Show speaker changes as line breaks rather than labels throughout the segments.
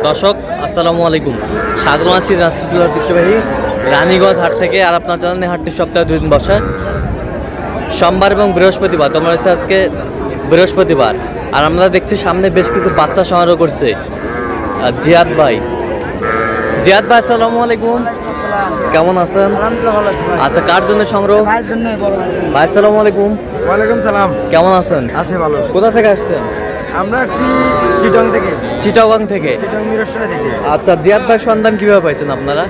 দর্শক আসসালামু আলাইকুম, স্বাগত আছি রাজপুর ঐতিহ্যবাহী রানীগঞ্জ হাট থেকে। আর আপনার জানেন হাটটি সপ্তাহে 2 দিন বসে, সোমবার এবং বৃহস্পতিবার। তোমার হচ্ছে আজকে বৃহস্পতিবার। আর আমরা দেখছি সামনে বেশ কিছু বাচ্চা সংগ্রহ করছে জিয়াদ ভাই। জিয়াদ ভাই আসসালামু আলাইকুম, কেমন আছেন? আচ্ছা, কার জন্য সংগ্রহ? ভাই আসসালামু আলাইকুম।
ওয়ালাইকুম সালাম।
কেমন আছেন?
আছে ভালো।
কোথা থেকে আসছেন?
আমরা আসছি চিটং থেকে।
চিটাগং থেকে?
চিটং মিরসরা থেকে।
আচ্ছা, জিয়াদ ভাই সন্ধান কিভাবে পাইছেন আপনারা?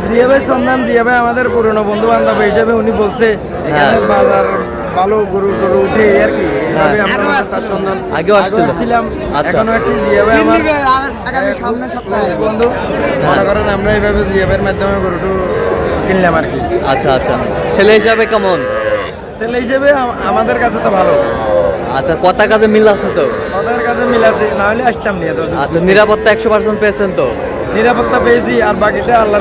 জিয়া ভাই সন্ধান, জিয়া ভাই আমাদের পুরনো বন্ধু বান্ধব হিসেবে উনি বলছে এখানে বাজার ভালো গরু টরু উঠে আর কি। এইভাবে আমরা তার সন্ধান
আগেও
আসছিলাম,
আচ্ছা,
এখনো আসছি। জিয়া ভাই আমার আগামী সামনে সপ্তাহে বন্ধু, মনে করেন আমরা এইভাবে জিয়া ভাইয়ের মাধ্যমে গরুটু কিনলাম আর কি।
আচ্ছা আচ্ছা, ছেলে হিসাবে কেমন?
ছেলে হিসেবে আমাদের কাছে তো ভালো।
আচ্ছা, কথা কাজে মিল আছে তো?
ওদের কাছে মিল আছে, না হলে আসতাম নিয়ে তো।
আচ্ছা, নিরাপত্তা 100% পেয়েছেন তো?
নিরাপত্তা পেয়েছি, আর বাকিটা আল্লাহ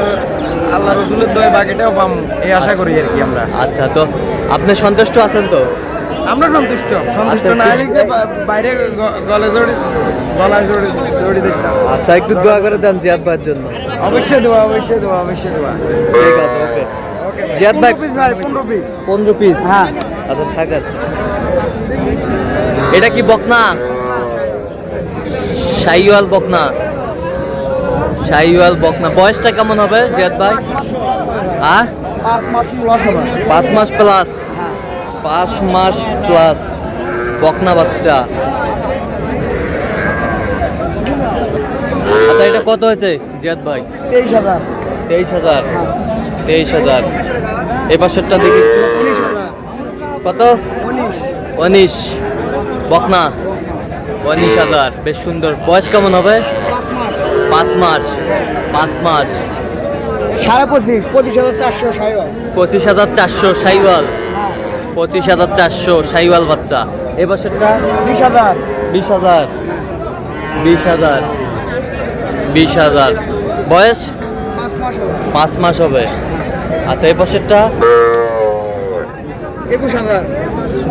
রসুলের দয় বাকিটাও পাম এই আশা করি আর কি আমরা।
আচ্ছা, তো আপনি সন্তুষ্ট আছেন তো?
আমরা সন্তুষ্ট
আচ্ছা,
না লিখতে বাইরে গলায় জড়ি দেখতাম।
আচ্ছা, একটু দোয়া করে দেন জিয়াদ ভাইয়ের জন্য।
অবশ্যই দেওয়া।
ঠিক আছে, ওকে। জিয়াদ ভাই 15 পিস?
হ্যাঁ।
আচ্ছা, থাকেন। এটা কি বকনা? শাহিওয়াল বকনা। শাহিওয়াল বকনা। বয়সটা কেমন হবে জিয়াদ ভাই? 5 মাস প্লাস। 5 মাস প্লাস বকনা বাচ্চা। আচ্ছা, এটা কত হয়েছে জিয়াদ ভাই? 23,000। 23,000। এই পাশেরটা দেখি একটু। কত? 19 বকনা। 19,000। বেশ সুন্দর। বয়স কেমন হবে? 5 মাস।
25,400 শাহিওয়াল।
25,400 শাহিওয়াল। 25,400 শাহিওয়াল বাচ্চা। এই বছরটা 20,000। 20,000। বয়স 5 মাস হবে। আচ্ছা, এই বছরটা
21,000।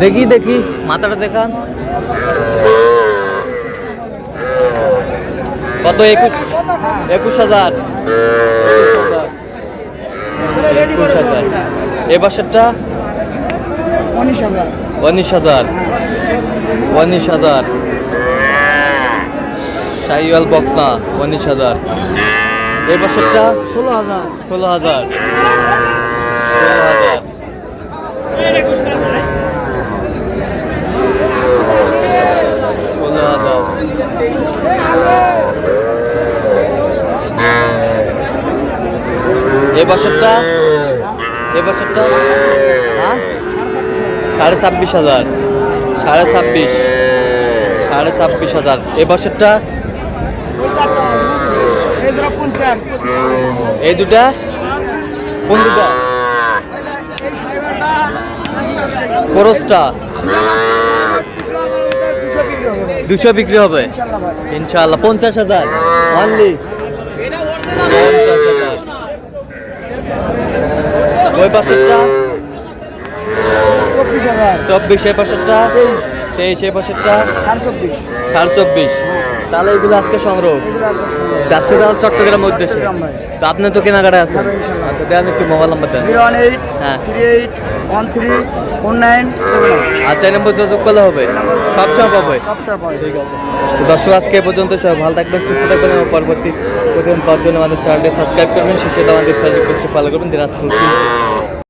দেখি মাথাটা দেখান। কত? 21,000। 21,000। এ বছরটা 19,000। শাহিওয়াল বকনা 19,000। এই বছরটা 16,000। 16,000। এই বছরটা হ্যাঁ 26,500। 26,500। এই বছরটা এই দুটা কোন দুটা? খরচটা 200 বিক্রি হবে ইনশাআল্লাহ। 50,000 অনলি। 50,000। ওই পাশেরটা 24। এই পাশেরটা 23। এই পাশেরটা 24.5। তাহলে এগুলো আজকে সংগ্রহ যাচ্ছে তাহলে চট্টগ্রামের উদ্দেশ্যে। তো আপনি তো কেনাকাটা আছেন। আচ্ছা, দেন একটু মোবাইল নাম্বার দেন।
018
হ্যাঁ
38 13 49
আচ্ছা, এই নম্বর যোগাযোগ করলে হবে? সবসময় পাবে? ঠিক আছে। তো দর্শক, আজকে এ পর্যন্ত। সবাই ভালো থাকবেন, সুস্থ থাকবেন এবং পরবর্তী প্রতিদিন পাওয়ার জন্য আমাদের চ্যানেলটি সাবস্ক্রাইব করবেন। শেষে আমাদের ফেসবুক পেজটি ফলো করবেন। দিনাজপুর।